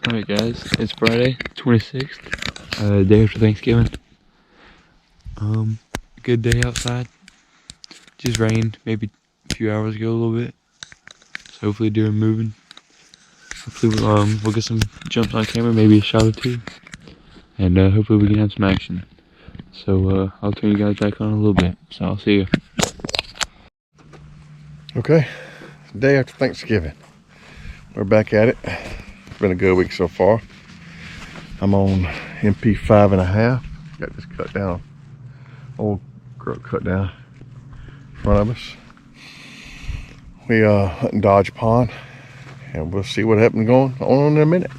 Alright guys, it's Friday, 26th, day after Thanksgiving. Good day outside. Just rained maybe a few hours ago a little bit. So hopefully deer are moving. Hopefully we'll get some jumps on camera, maybe a shot or two. And hopefully we can have some action. So I'll turn you guys back on in a little bit. So I'll see you. Okay, day after Thanksgiving. We're back at it. It's been a good week so far. I'm on MP 5.5. Got this cut down, old crook cut down in front of us. We hunting Dodge Pond, and we'll see what happens going on in a minute.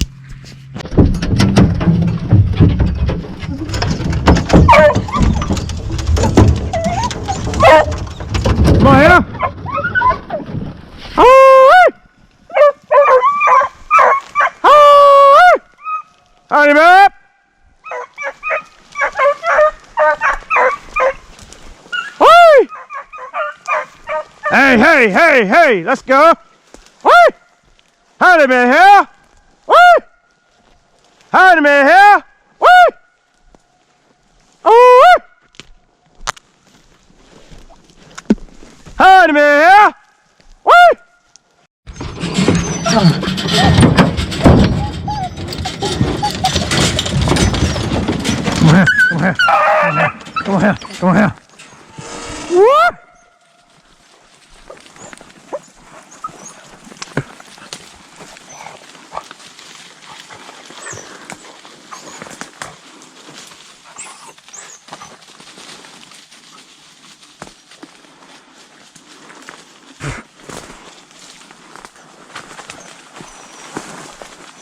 Come on, Hannah. Howdy, man. Hey, let's go. Woo! Howdy, man, here. Woo! Howdy, man, here. Woo! Oh! Howdy, man, here. Woo! Come on here. What?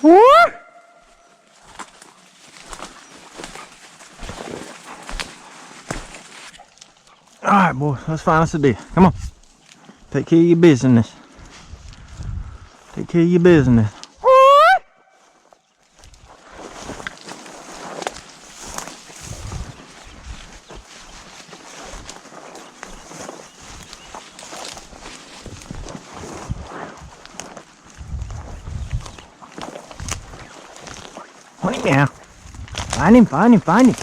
What? All right, boy, let's find us a deer. Come on. Take care of your business. Take care of your business. Find him now. Find him.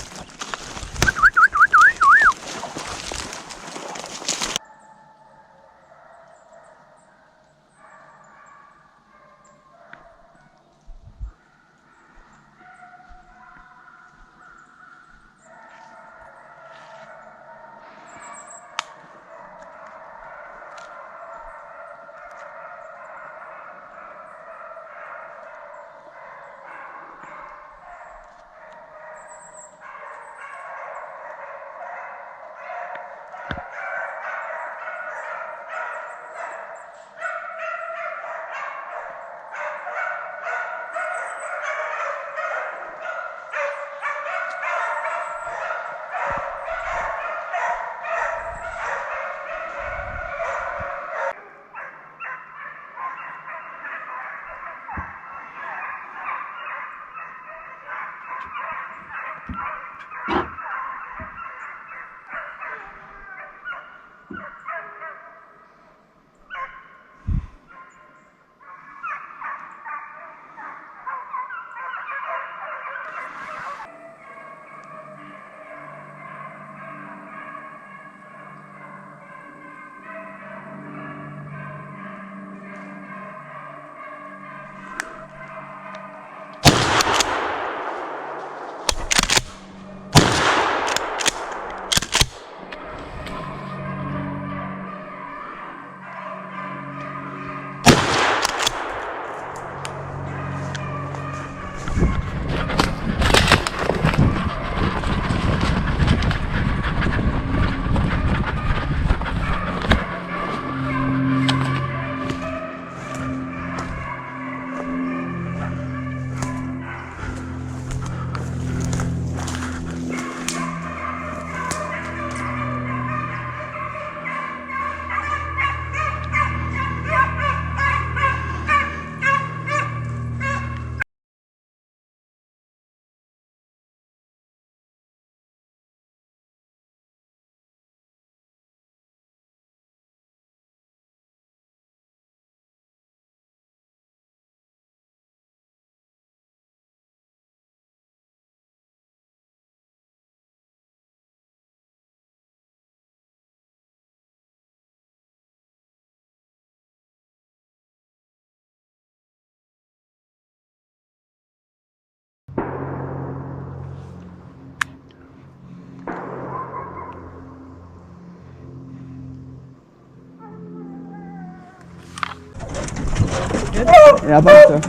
Yeah, I think so.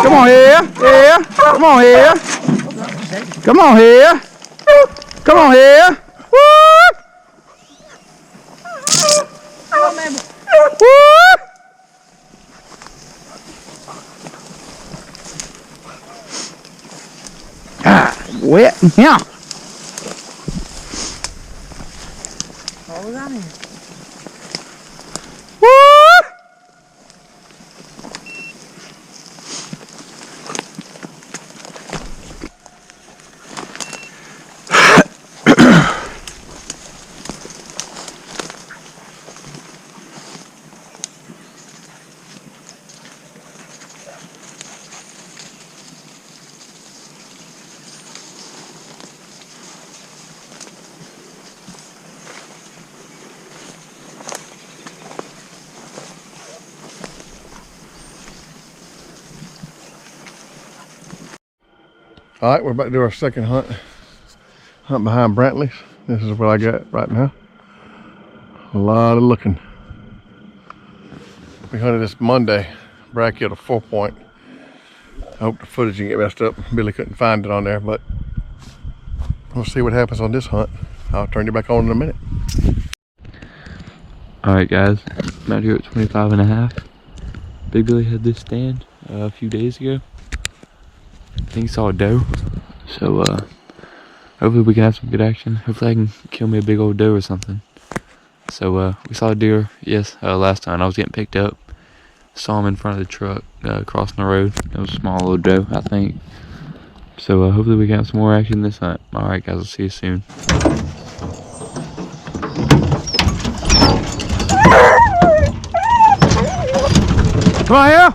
Come on here. Yeah. Come on here. Come on here. Come on here. Woo! Come on, Mabel. Woo! Ah, wet. Yeah. What was on here? Woo! All right, we're about to do our second hunt behind Brantley's. This is what I got right now. A lot of looking. We hunted this Monday. Brad killed a 4-point. I hope the footage didn't get messed up. Billy couldn't find it on there, but we'll see what happens on this hunt. I'll turn you back on in a minute. Alright guys, I'm out here at 25.5. Big Billy had this stand a few days ago. I think he saw a doe. So hopefully we can have some good action. Hopefully I can kill me a big old doe or something. So we saw a deer, last time. I was getting picked up. Saw him in front of the truck, crossing the road. It was a small little doe, I think. So hopefully we can have some more action this hunt. Alright guys, I'll see you soon. Come on here.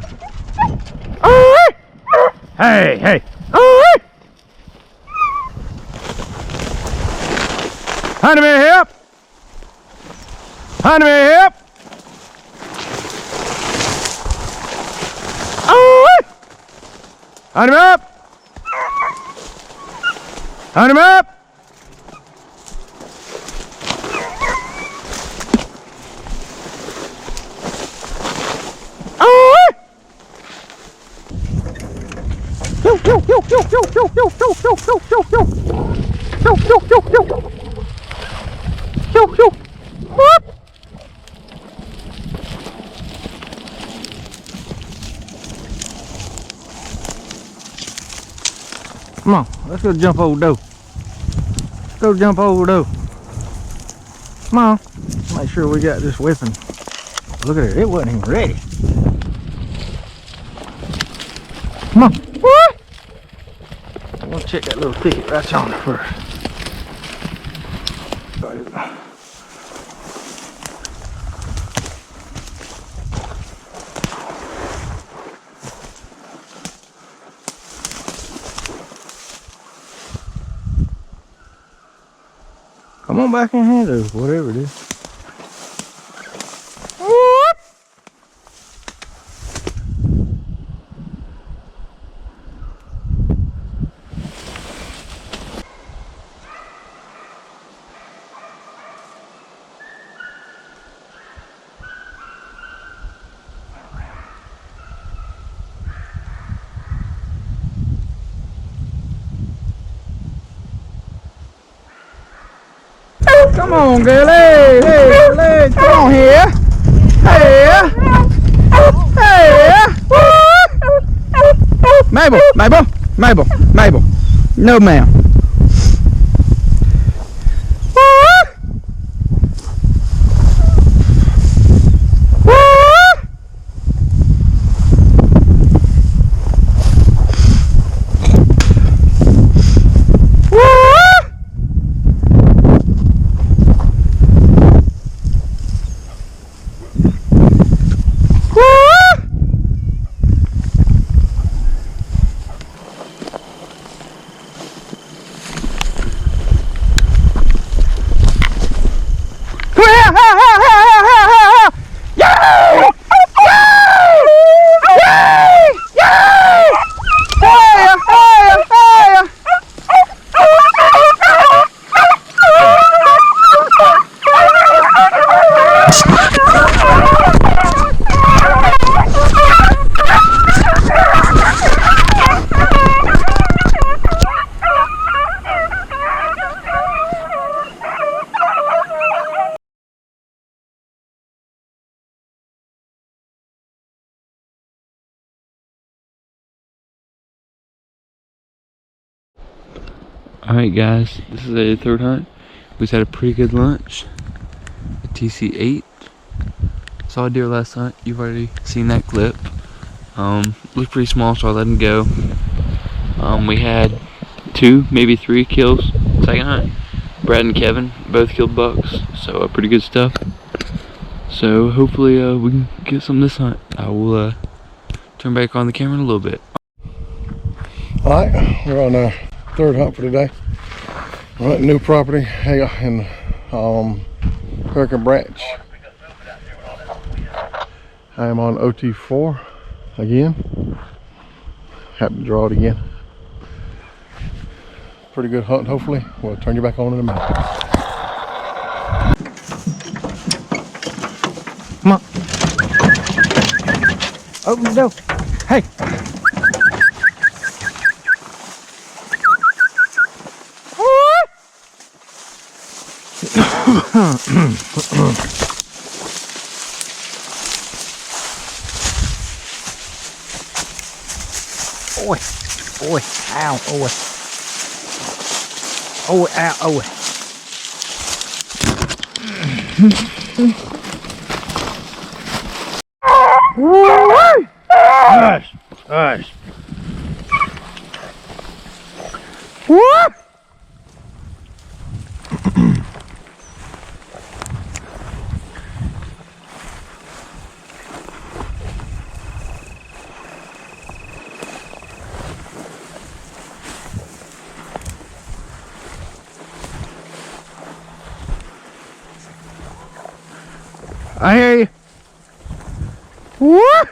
Alright. Hey, hey. Alright. Hand me a hip. Hand me a hip. Alright. Hand him up. Hand him up. Come on, let's go jump old doe. Let's go jump old doe. Come on, make sure we got this weapon. Look at it, it wasn't even ready. Come on. I'm gonna check that little thicket right yonder first. Come on back in here, though, whatever it is. Come on, girl. Hey, hey, come on here. Hey, hey. Mabel, Mabel, Mabel, Mabel. No, ma'am. Alright guys, this is a third hunt. We just had a pretty good lunch. A TC8. Saw a deer last hunt. You've already seen that clip. Looked pretty small, so I let him go. We had 2, maybe 3 kills second hunt. Brad and Kevin both killed bucks, so pretty good stuff. So hopefully we can get some this hunt. I will turn back on the camera in a little bit. Alright, we're on our third hunt for today. We're hunting new property in Hurricane Branch. I am on OT4 again. Happy to draw it again. Pretty good hunt, hopefully. We'll turn you back on in a minute. Come on. Open the door. Hey. Oi, oi, ow, oi. Oi, ow, oi. Hush, hush. What? I hear you. What?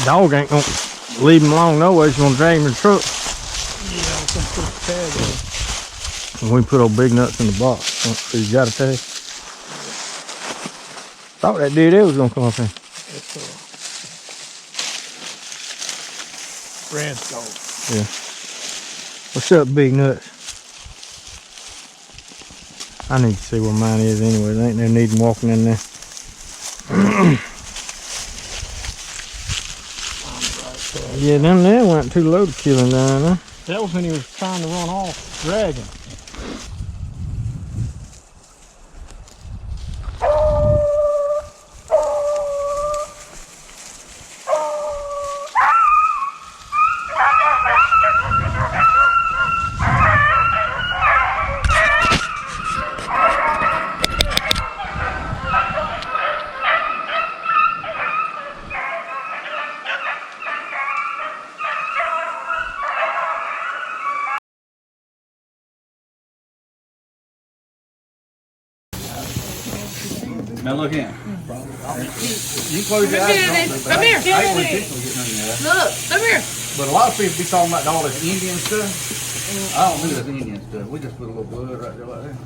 Dog ain't gonna leave him alone no way. He's gonna drag him in the truck. Yeah, I'm gonna put the tag on. And we put old big nuts in the box. So you got a tag. Thought that dude there was gonna come up in. It's Brad's dog. Yeah. What's up, big nuts? I need to see where mine is anyway. There ain't no need in walking in there. Yeah, them there went too low to kill him down there. That was when he was trying to run off, dragging. Now look in. You close your eyes. Come here. Look, come here. But a lot of people be talking about all this Indian stuff. I don't do this Indian stuff. We just put a little blood right there like that.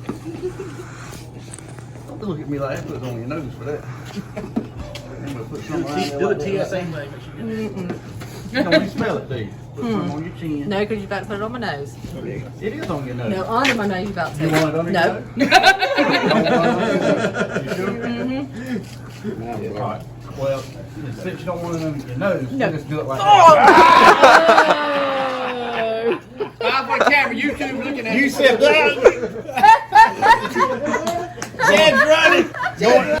Don't look at me like that. Put it on your nose for that. Put something right there like that. You don't even smell it, do you? Put some on your chin. No, because you're about to put it on my nose. It is on your nose. No, under my nose you're about to. You want it under No. your nose? You sure? All right. Well, since you don't want it under your nose, No. you just do it like Oh! that. I'm on camera, YouTube looking at you. Said that. Dad's running.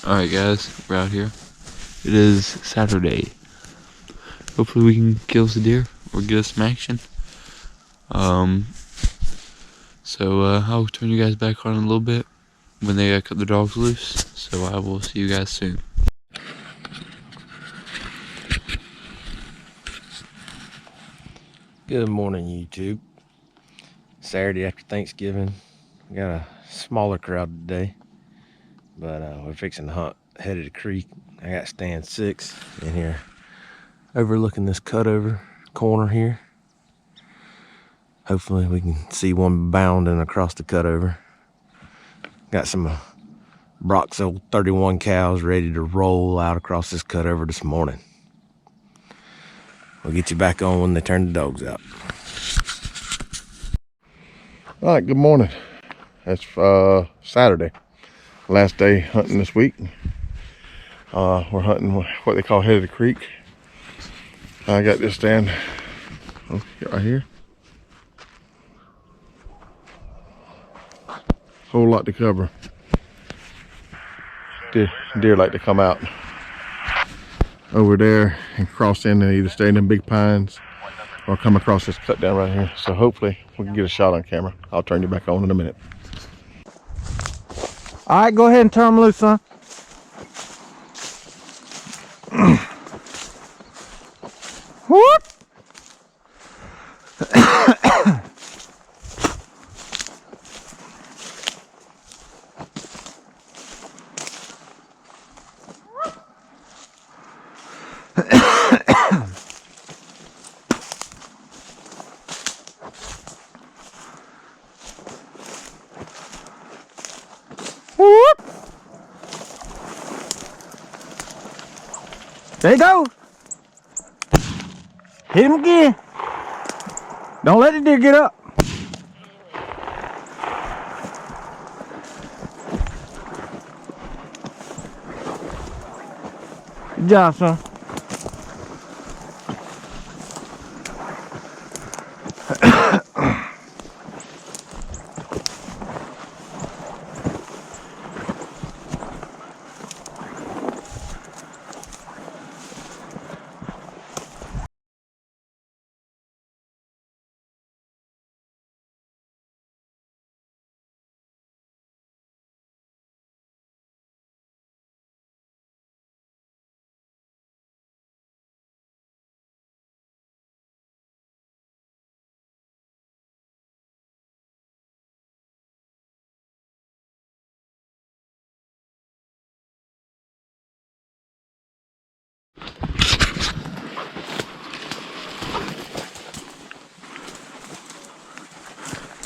Alright guys, we're out here. It is Saturday. Hopefully we can kill us a deer or get us some action. So I'll turn you guys back on in a little bit when they cut the dogs loose. So I will see you guys soon. Good morning, YouTube. Saturday after Thanksgiving. We got a smaller crowd today, but we're fixing to hunt head of the creek. I got stand 6 in here overlooking this cutover corner here. Hopefully we can see one bounding across the cutover. Got some Brock's old 31 cows ready to roll out across this cutover this morning. We'll get you back on when they turn the dogs out. All right, good morning. It's Saturday, last day hunting this week. We're hunting what they call head of the creek. I got this stand right here. Whole lot to cover. Deer like to come out over there and cross in and either stay in them big pines or come across this cut down right here. So hopefully we can get a shot on camera. I'll turn you back on in a minute. All right, go ahead and turn them loose, son. Whoop! Whoop! There you go. Hit him again. Don't let the deer get up. Good job, son.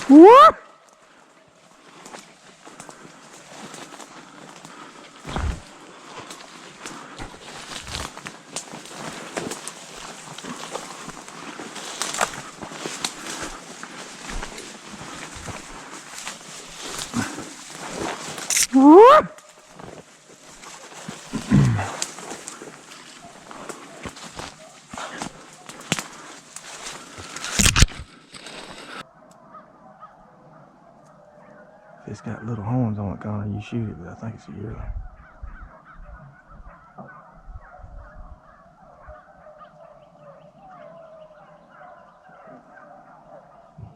Whoop! Whoop! If it's got little horns on it, Connor, you shoot it, but I think it's a yearling.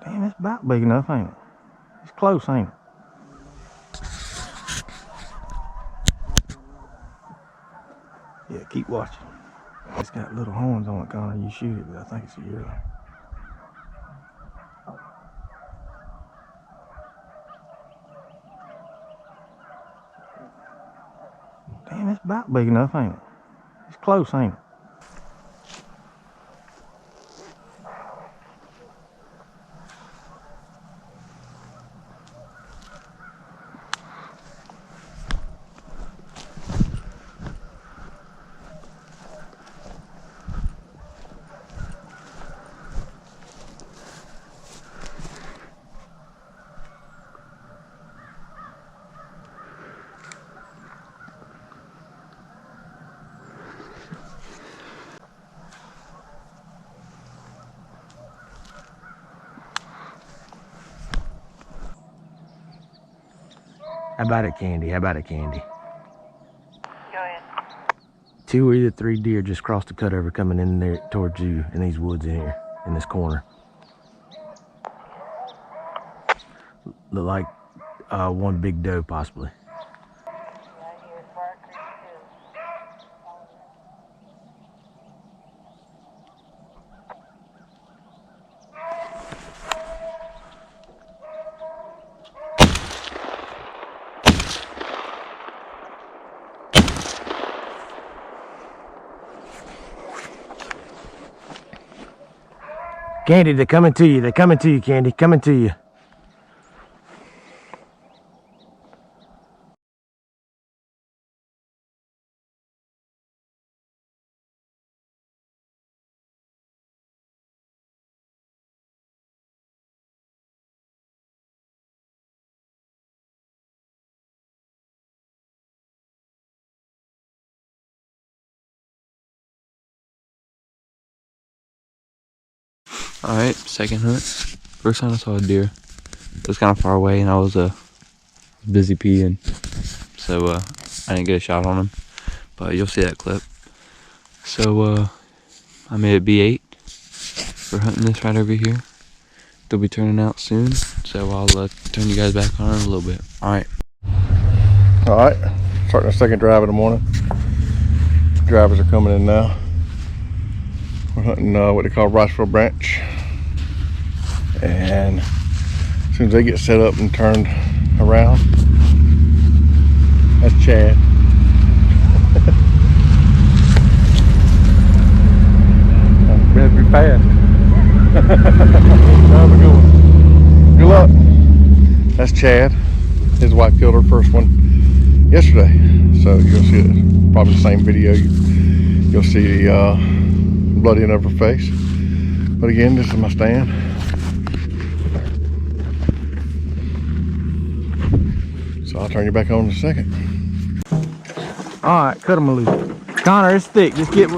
Damn, it's about big enough, ain't it? It's close, ain't it? Yeah, keep watching. It's got little horns on it, Connor, you shoot it, but I think it's a yearling. Damn, it's about big enough, ain't it? It's close, ain't it? How about it, Candy? How about it, Candy? 2 or either 3 deer just crossed the cutover coming in there towards you in these woods in here, in this corner. Look like one big doe possibly. Candy, they're coming to you. They're coming to you, Candy. Coming to you. Alright, second hunt. First time I saw a deer. It was kind of far away and I was busy peeing. So I didn't get a shot on him. But you'll see that clip. So I made it B8. We're hunting this right over here. They'll be turning out soon. So I'll turn you guys back on in a little bit. Alright. Alright, starting the second drive of the morning. Drivers are coming in now. We're hunting what they call Riceville Branch. And as soon as they get set up and turned around, that's Chad. Better be fast. Have a good one. Good luck. That's Chad. His wife killed her first one yesterday. So you'll see it, probably the same video. You'll see the bloody end of her face. But again, this is my stand. So I'll turn you back on in a second. All right, cut them loose. Connor, it's thick. Just get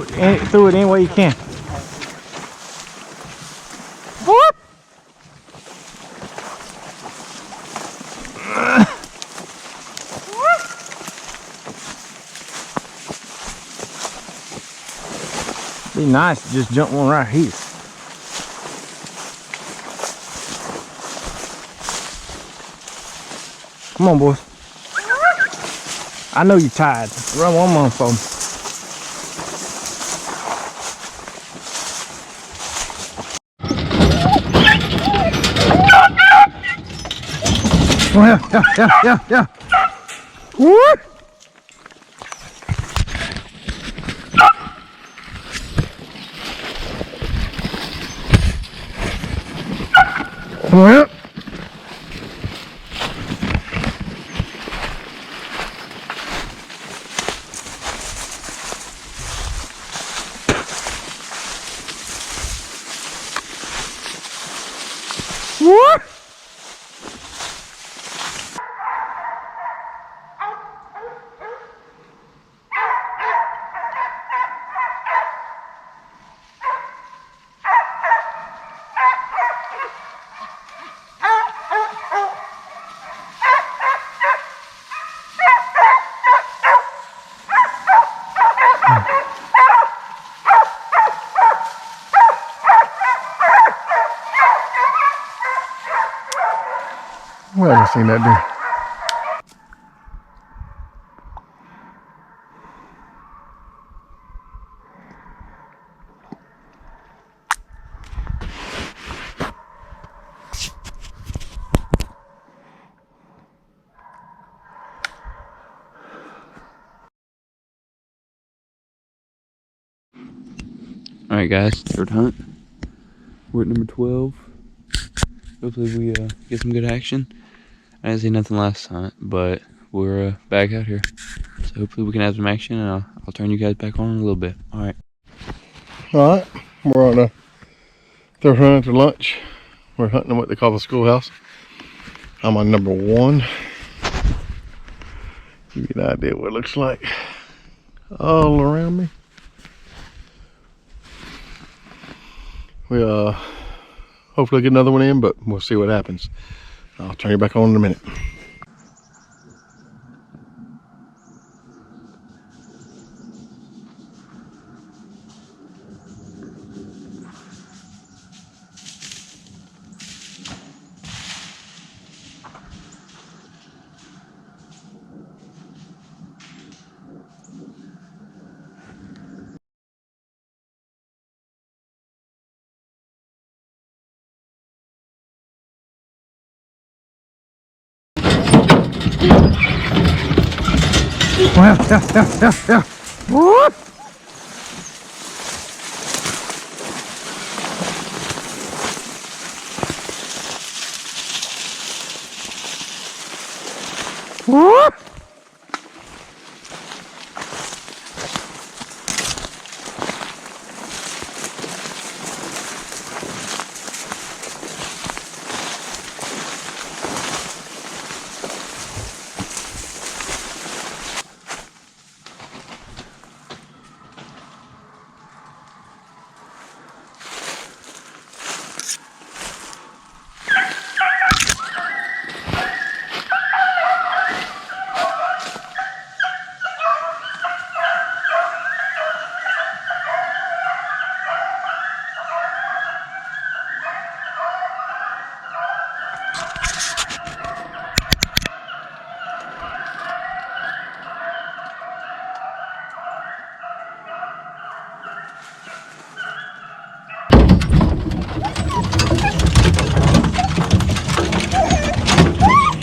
through it any way you can. Whoop! Be nice to just jump one right here. Come on, boys. I know you're tired. Run one more for me. Oh, yeah. Whoop! Come on up. What? Well, I seen that deer. Alright guys, third hunt. We're at number 12. Hopefully we get some good action. I didn't see nothing last hunt, but we're back out here. So hopefully we can have some action and I'll turn you guys back on in a little bit. Alright. Alright, we're on the third hunt after lunch. We're hunting what they call the schoolhouse. I'm on number 1. Give you an idea what it looks like all around me. We hopefully get another one in, but we'll see what happens. I'll turn you back on in a minute. Come on, here. Woo! Woo!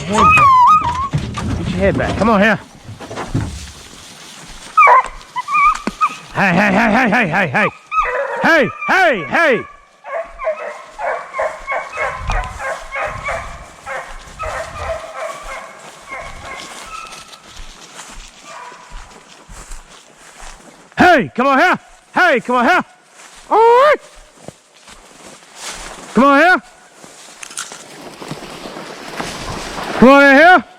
Get your head back. Come on here. Hey, hey, hey, hey, hey, hey, hey. Hey, hey, hey. Hey, come on here. Hey, come on here. All right. Come on here. Come on in here.